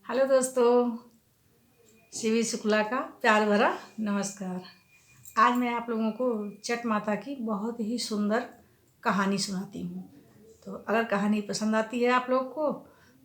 Hello दोस्तों, शिवी शुक्ला का प्यार भरा नमस्कार। आज मैं आप लोगों को छठ माता की बहुत ही सुंदर कहानी सुनाती हूँ। तो अगर कहानी पसंद आती है आप लोग को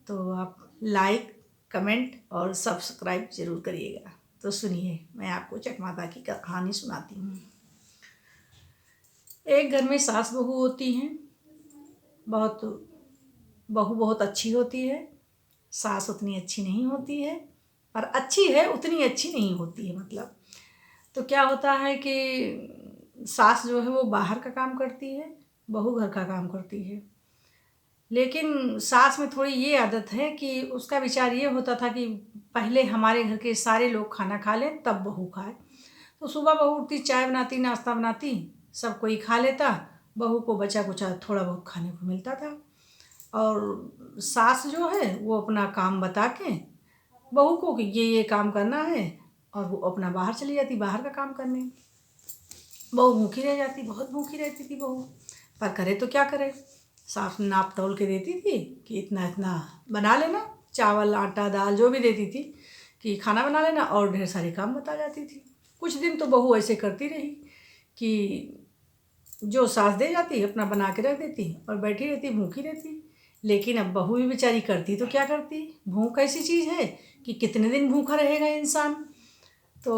तो आप लाइक, कमेंट और सब्सक्राइब ज़रूर करिएगा। तो सुनिए, मैं आपको छठ माता की कहानी सुनाती हूँ। एक घर में सास बहू होती हैं। बहू बहुत अच्छी होती है, सास उतनी अच्छी नहीं होती है, पर अच्छी है उतनी अच्छी नहीं होती है। मतलब तो क्या होता है कि सास जो है वो बाहर का काम करती है, बहू घर का काम करती है। लेकिन सास में थोड़ी ये आदत है कि उसका विचार ये होता था कि पहले हमारे घर के सारे लोग खाना खा लें तब बहू खाए। तो सुबह बहू उठती, चाय बनाती, नाश्ता बनाती, सब कोई खा लेता, बहू को बचा कुचा थोड़ा बहुत खाने को मिलता था। और सास जो है वो अपना काम बता के बहू को कि ये काम करना है, और वो अपना बाहर चली जाती, बाहर का काम करने। बहू भूखी रह जाती, बहुत भूखी रहती थी बहू, पर करे तो क्या करे। सास नाप तौल के देती थी कि इतना इतना बना लेना, चावल आटा दाल जो भी देती थी कि खाना बना लेना, और ढेर सारे काम बता जाती थी। कुछ दिन तो बहू ऐसे करती रही कि जो सास दे जाती अपना बना के रख देती और बैठी रहती, भूखी रहती। लेकिन अब बहू भी बेचारी करती तो क्या करती, भूख ऐसी चीज़ है कि कितने दिन भूखा रहेगा इंसान। तो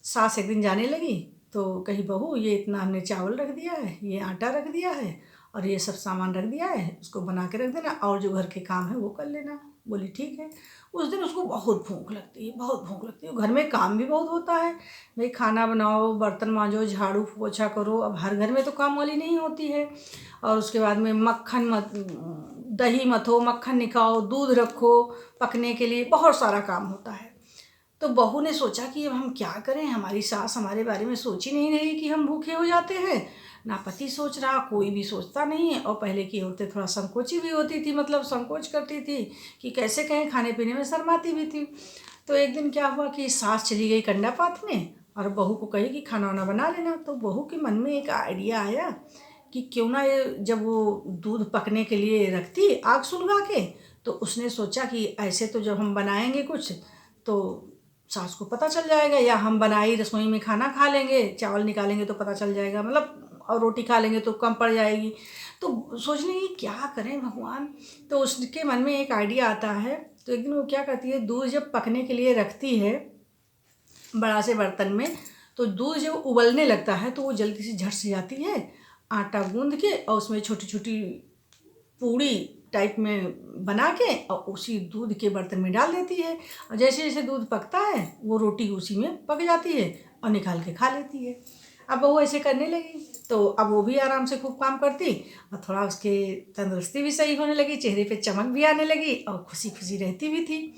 सास एक दिन जाने लगी तो कही, बहू ये इतना हमने चावल रख दिया है, ये आटा रख दिया है और ये सब सामान रख दिया है, उसको बना के रख देना और जो घर के काम है वो कर लेना। बोली ठीक है। उस दिन उसको बहुत भूख लगती है, बहुत भूख लगती है। घर में काम भी बहुत होता है, भाई खाना बनाओ, बर्तन मांजो, झाड़ू पोछा करो। अब हर घर में तो काम वाली नहीं होती है। और उसके बाद में दही मथो, मक्खन निकालो, दूध रखो पकने के लिए, बहुत सारा काम होता है। तो बहू ने सोचा कि अब हम क्या करें, हमारी सास हमारे बारे में सोच ही नहीं रही कि हम भूखे हो जाते हैं, ना पति सोच रहा, कोई भी सोचता नहीं है। और पहले की औरतें थोड़ा संकोची भी होती थी, मतलब संकोच करती थी कि कैसे कहें, खाने पीने में शर्माती भी थी। तो एक दिन क्या हुआ कि सास चली गई कंडा पात में और बहू को कही कि खाना वाना बना लेना। तो बहू के मन में एक आइडिया आया कि क्यों ना ये, जब वो दूध पकने के लिए रखती आग सुलगा के, तो उसने सोचा कि ऐसे तो जब हम बनाएंगे कुछ तो सास को पता चल जाएगा, या हम बनाई रसोई में खाना खा लेंगे, चावल निकालेंगे तो पता चल जाएगा, मतलब और रोटी खा लेंगे तो कम पड़ जाएगी। तो सोचने की क्या करें भगवान। तो उसके मन में एक आइडिया आता है। तो एक दिन वो क्या करती है, दूध जब पकने के लिए रखती है बड़ा से बर्तन में, तो दूध जब उबलने लगता है तो वो जल्दी से झट से जाती है, आटा गूंद के और उसमें छोटी छोटी पूड़ी टाइप में बना के और उसी दूध के बर्तन में डाल देती है। और जैसे जैसे दूध पकता है वो रोटी उसी में पक जाती है और निकाल के खा लेती है। अब वो ऐसे करने लगी तो अब वो भी आराम से खूब काम करती और थोड़ा उसके तंदुरुस्ती भी सही होने लगी, चेहरे पे चमक भी आने लगी और खुशी खुशी रहती भी थी।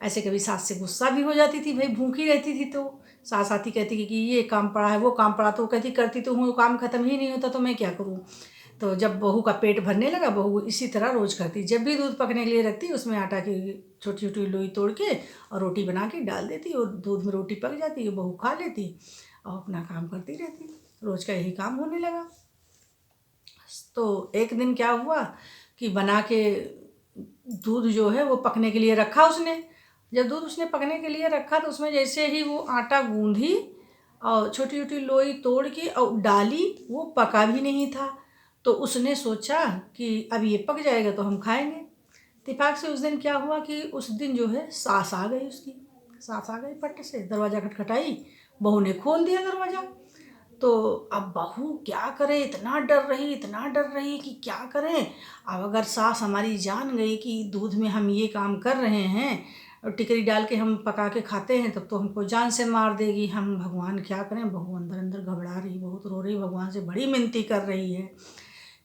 ऐसे कभी सास से गुस्सा भी हो जाती थी, भाई भूखी रहती थी तो सास आती कहती कि ये काम पड़ा है, वो काम पड़ा, तो कहती करती तो हूँ, काम ख़त्म ही नहीं होता तो मैं क्या करूँ। तो जब बहू का पेट भरने लगा, बहू इसी तरह रोज़ करती, जब भी दूध पकने के लिए रखती उसमें आटा की छोटी छोटी लोई तोड़ के और रोटी बना के डाल देती और दूध में रोटी पक जाती, बहू खा लेती और अपना काम करती रहती। रोज़ का यही काम होने लगा। तो एक दिन क्या हुआ कि बना के दूध जो है वो पकने के लिए रखा उसने। जब दूध उसने पकने के लिए रखा तो उसमें जैसे ही वो आटा गूंधी और छोटी छोटी लोई तोड़ के और डाली, वो पका भी नहीं था। तो उसने सोचा कि अब ये पक जाएगा तो हम खाएंगे। इत्तेफाक से उस दिन क्या हुआ कि उस दिन जो है सास आ गई उसकी, सास आ गई फट से, दरवाज़ा खटखटाई, बहू ने खोल दिया दरवाज़ा। तो अब बहू क्या करे, इतना डर रही, इतना डर रही कि क्या करें। अब अगर सास हमारी जान गई कि दूध में हम ये काम कर रहे हैं और टिकरी डाल के हम पका के खाते हैं, तब तो हमको जान से मार देगी। हम भगवान क्या करें। बहू अंदर अंदर घबरा रही, बहुत रो रही, भगवान से बड़ी मिनती कर रही है।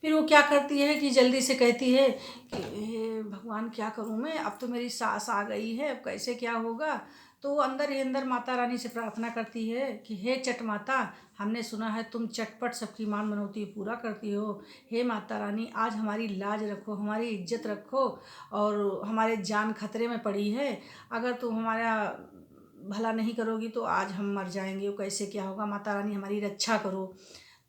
फिर वो क्या करती है कि जल्दी से कहती है कि हे भगवान क्या करूँ मैं, अब तो मेरी सास आ गई है, अब कैसे क्या होगा। तो वो अंदर ही अंदर माता रानी से प्रार्थना करती है कि हे चट माता, हमने सुना है तुम चटपट सबकी मान मनौती पूरा करती हो। हे माता रानी, आज हमारी लाज रखो, हमारी इज्जत रखो, और हमारे जान खतरे में पड़ी है। अगर तुम हमारा भला नहीं करोगी तो आज हम मर जाएंगे, वो कैसे क्या होगा, माता रानी हमारी रक्षा करो।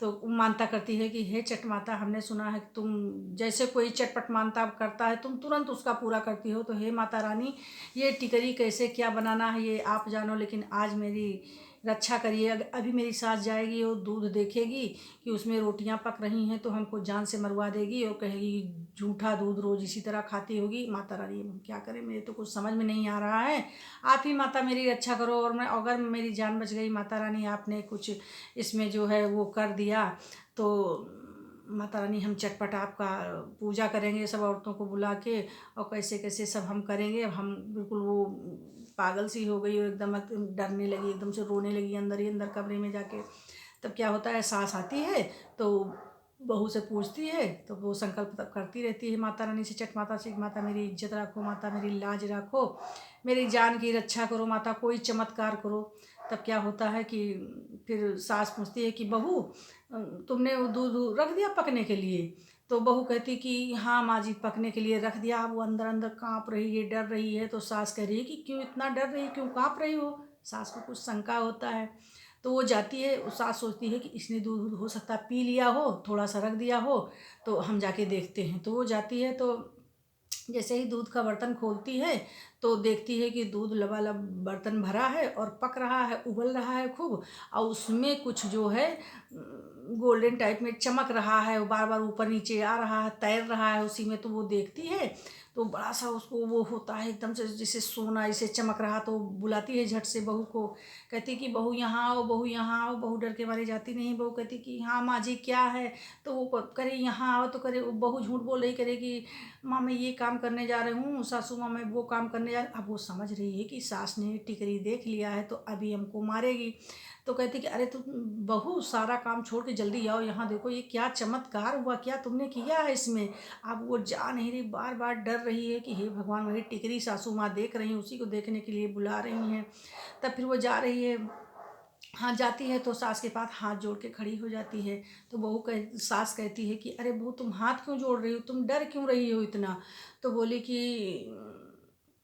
तो मानता करती है कि हे चट माता, हमने सुना है कि तुम जैसे कोई चटपट मानता करता है तुम तुरंत उसका पूरा करती हो, तो हे माता रानी ये टिकरी कैसे क्या बनाना है ये आप जानो, लेकिन आज मेरी रक्षा करिए। अभी मेरी सास जाएगी और दूध देखेगी कि उसमें रोटियां पक रही हैं तो हमको जान से मरवा देगी और कहेगी झूठा दूध रोज़ इसी तरह खाती होगी। माता रानी अब हम क्या करें, मेरे तो कुछ समझ में नहीं आ रहा है, आप ही माता मेरी रक्षा करो। और मैं अगर मेरी जान बच गई माता रानी, आपने कुछ इसमें जो है वो कर दिया तो माता रानी हम चटपट आपका पूजा करेंगे, सब औरतों को बुला के और कैसे कैसे सब हम करेंगे। अब हम बिल्कुल वो पागल सी हो गई और एकदम डरने लगी, एकदम से रोने लगी अंदर ही अंदर कमरे में जाके। तब क्या होता है, सास आती है तो बहू से पूछती है तो वो संकल्प तब करती रहती है माता रानी से, चट माता से, माता मेरी इज्जत रखो, माता मेरी लाज रखो, मेरी जान की रक्षा करो माता, कोई चमत्कार करो। तब क्या होता है कि फिर सास पूछती है कि बहू तुमने वो दूध रख दिया पकने के लिए? तो बहू कहती कि हाँ माँ जी पकने के लिए रख दिया। वो अंदर अंदर काँप रही है, डर रही है। तो सास कह रही है कि क्यों इतना डर रही, क्यों काँप रही हो? सास को कुछ शंका होता है तो वो जाती है। सास सोचती है कि इसने दूध हो सकता है पी लिया हो, थोड़ा सा रख दिया हो, तो हम जाके देखते हैं। तो वो जाती है तो जैसे ही दूध का बर्तन खोलती है तो देखती है कि दूध लबालब बर्तन भरा है और पक रहा है, उबल रहा है खूब, और उसमें कुछ जो है गोल्डन टाइप में चमक रहा है, वो बार बार ऊपर नीचे आ रहा है, तैर रहा है उसी में। तो वो देखती है तो बड़ा सा उसको वो होता है एकदम से जैसे सोना इसे चमक रहा। तो बुलाती है झट से बहू को, कहती कि बहू यहाँ आओ, बहू यहाँ आओ। बहू डर के मारे जाती नहीं। बहू कहती कि हाँ माँ जी क्या है? तो वो करे यहाँ आओ, तो करे बहू झूठ बोल रही, करे कि माँ मैं ये काम करने जा रही हूँ, सासू माँ मैं वो काम करने जा रही। अब वो समझ रही है कि सास ने टिकरी देख लिया है तो अभी हमको मारेगी। तो कहती कि अरे तुम बहू सारा काम छोड़ के जल्दी आओ, यहाँ देखो ये क्या चमत्कार हुआ, क्या तुमने किया है इसमें। अब वो जा नहीं रही, बार बार डर रही है कि हे भगवान वही टिकरी सासू माँ देख रही हैं, उसी को देखने के लिए बुला रही हैं। तब फिर वो जा रही है, हाँ जाती है तो सास के पास हाथ जोड़ के खड़ी हो जाती है। तो सास कहती है कि अरे बहू तुम हाथ क्यों जोड़ रही हो, तुम डर क्यों रही हो इतना? तो बोली कि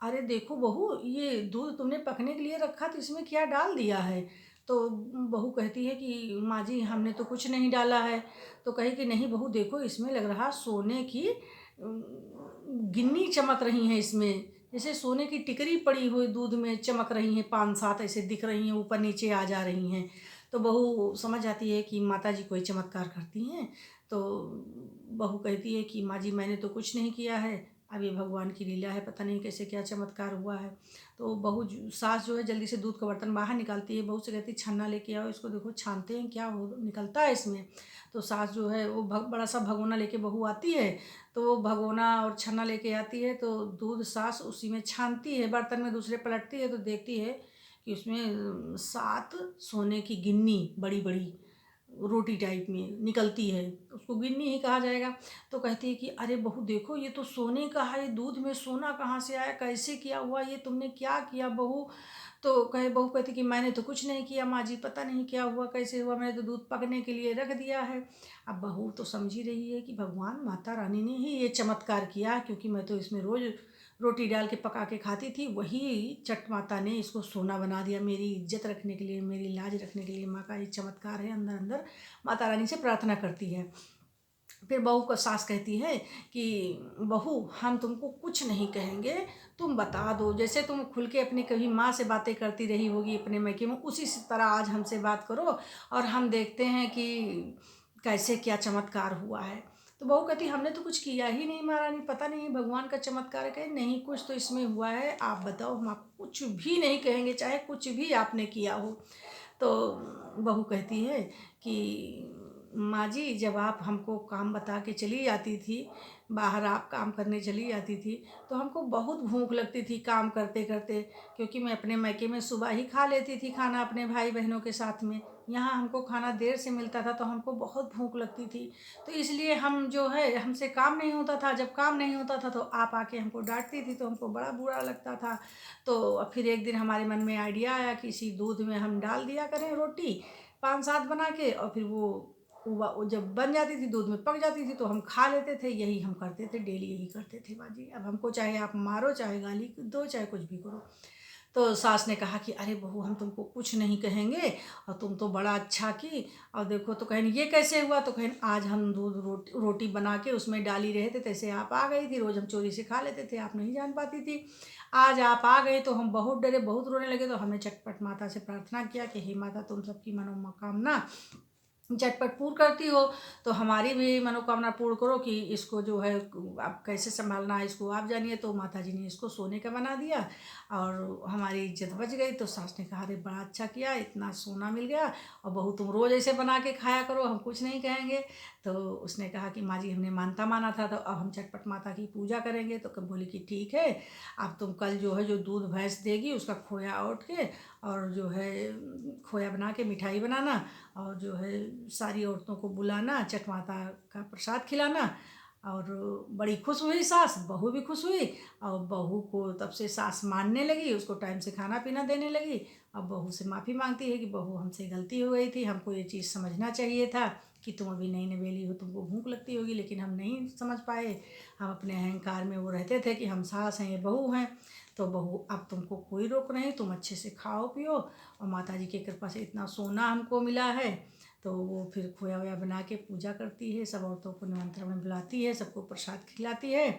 अरे देखो बहू ये दूध तुमने पकने के लिए रखा तो इसमें क्या डाल दिया है? तो बहू कहती है कि माँ जी हमने तो कुछ नहीं डाला है। तो कही कि नहीं बहू देखो इसमें लग रहा सोने की गिन्नी चमक रही हैं, इसमें जैसे सोने की टिकरी पड़ी हुई दूध में चमक रही हैं, 5-7 ऐसे दिख रही हैं, ऊपर नीचे आ जा रही हैं। तो बहू समझ आती है कि माता जी कोई चमत्कार करती हैं। तो बहू कहती है कि माँ जी मैंने तो कुछ नहीं किया है, अब ये भगवान की लीला है, पता नहीं कैसे क्या चमत्कार हुआ है। तो सास जो है जल्दी से दूध का बर्तन बाहर निकालती है, बहू से कहती है छन्ना लेके आओ, इसको देखो छानते हैं क्या हो निकलता है इसमें। तो सास जो है वो बड़ा सा भगोना लेके बहू आती है। तो वो भगोना और छन्ना लेके आती है तो दूध सास उसी में छानती है, बर्तन में दूसरे पलटती है तो देखती है कि उसमें 7 सोने की गिन्नी बड़ी बड़ी रोटी टाइप में निकलती है, उसको गिन्नी ही कहा जाएगा। तो कहती है कि अरे बहू देखो ये तो सोने का है, दूध में सोना कहाँ से आया, कैसे किया हुआ, ये तुमने क्या किया बहू? तो बहू कहती कि मैंने तो कुछ नहीं किया माँ जी, पता नहीं क्या हुआ कैसे हुआ, मैंने तो दूध पकने के लिए रख दिया है। अब बहू तो समझ ही रही है कि भगवान माता रानी ने ही ये चमत्कार किया, क्योंकि मैं तो इसमें रोज़ रोटी डाल के पका के खाती थी, वही चट माता ने इसको सोना बना दिया मेरी इज्जत रखने के लिए, मेरी लाज रखने के लिए। माँ का ये चमत्कार है। अंदर अंदर माता रानी से प्रार्थना करती है। फिर बहू को सास कहती है कि बहू हम तुमको कुछ नहीं कहेंगे, तुम बता दो, जैसे तुम खुल के अपनी कभी माँ से बातें करती रही होगी अपने मैके में, उसी तरह आज हमसे बात करो और हम देखते हैं कि कैसे क्या चमत्कार हुआ है। तो बहू कहती हमने तो कुछ किया ही नहीं महारानी, पता नहीं भगवान का चमत्कार है। कहे नहीं कुछ तो इसमें हुआ है, आप बताओ, हम आपको कुछ भी नहीं कहेंगे चाहे कुछ भी आपने किया हो। तो बहू कहती है कि माँ जी जब आप हमको काम बता के चली जाती थी, बाहर आप काम करने चली जाती थी, तो हमको बहुत भूख लगती थी काम करते करते, क्योंकि मैं अपने मैके में सुबह ही खा लेती थी खाना अपने भाई बहनों के साथ में। यहाँ हमको खाना देर से मिलता था तो हमको बहुत भूख लगती थी, तो इसलिए हम जो है हमसे काम नहीं होता था। जब काम नहीं होता था तो आप आके हमको डांटती थी, तो हमको बड़ा बुरा लगता था। तो फिर एक दिन हमारे मन में आइडिया आया कि इसी दूध में हम डाल दिया करें रोटी 5-7 बना के, और फिर वो जब बन जाती थी, दूध में पक जाती थी, तो हम खा लेते थे। यही हम करते थे, डेली यही करते थे बाजी। अब हमको चाहे आप मारो, चाहे गाली दो, चाहे कुछ भी करो। तो सास ने कहा कि अरे बहू, हम तुमको कुछ नहीं कहेंगे और तुम तो बड़ा अच्छा की, और देखो। तो कहन ये कैसे हुआ? तो कहन आज हम दूध रोटी बना के उसमें डाली रहे थे, तैसे आप आ गई थी। रोज़ हम चोरी से खा लेते थे, आप नहीं जान पाती थी। आज आप आ गए तो हम बहुत डरे, बहुत रोने लगे। तो हमने चटपट माता से प्रार्थना किया कि हे माता, तुम सबकी मनोकामना झटपट पूर्ण करती हो, तो हमारी भी मनोकामना पूर्ण करो कि इसको जो है आप कैसे संभालना है, इसको आप जानिए। तो माता जी ने इसको सोने का बना दिया और हमारी इज्जत बच गई। तो सास ने कहा, अरे बड़ा अच्छा किया, इतना सोना मिल गया, और बहू तुम रोज़ ऐसे बना के खाया करो, हम कुछ नहीं कहेंगे। तो उसने कहा कि माँ जी, हमने मानता माना था, तो अब हम झटपट माता की पूजा करेंगे। तो बोली कि ठीक है, अब तुम कल जो है जो दूध भैंस देगी उसका खोया औट के और जो है खोया बना के मिठाई बनाना, और जो है सारी औरतों को बुलाना, छठ माता का प्रसाद खिलाना। और बड़ी खुश हुई सास, बहू भी खुश हुई। और बहू को तब से सास मानने लगी, उसको टाइम से खाना पीना देने लगी। अब बहू से माफ़ी मांगती है कि बहू, हमसे गलती हो गई थी, हमको ये चीज़ समझना चाहिए था कि तुम अभी नई नवेली हो, तुमको भूख लगती होगी, लेकिन हम नहीं समझ पाए। हम अपने अहंकार में वो रहते थे कि हम सास हैं, ये बहू हैं। तो बहू, अब तुमको कोई रोक नहीं, तुम अच्छे से खाओ पियो, और माता जी की कृपा से इतना सोना हमको मिला है। तो वो फिर खोया वोया बना के पूजा करती है, सब औरतों को निमंत्रण में बुलाती है, सबको प्रसाद खिलाती है।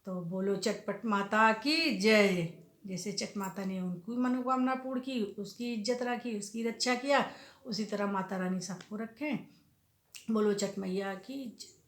तो बोलो चटपट माता की जय। जैसे चट माता ने उनकी मनोकामना पूर्ण की, उसकी इज्जत रखी, उसकी रक्षा किया, उसी तरह माता रानी सबको रखें। बोलो चट मैया की जय।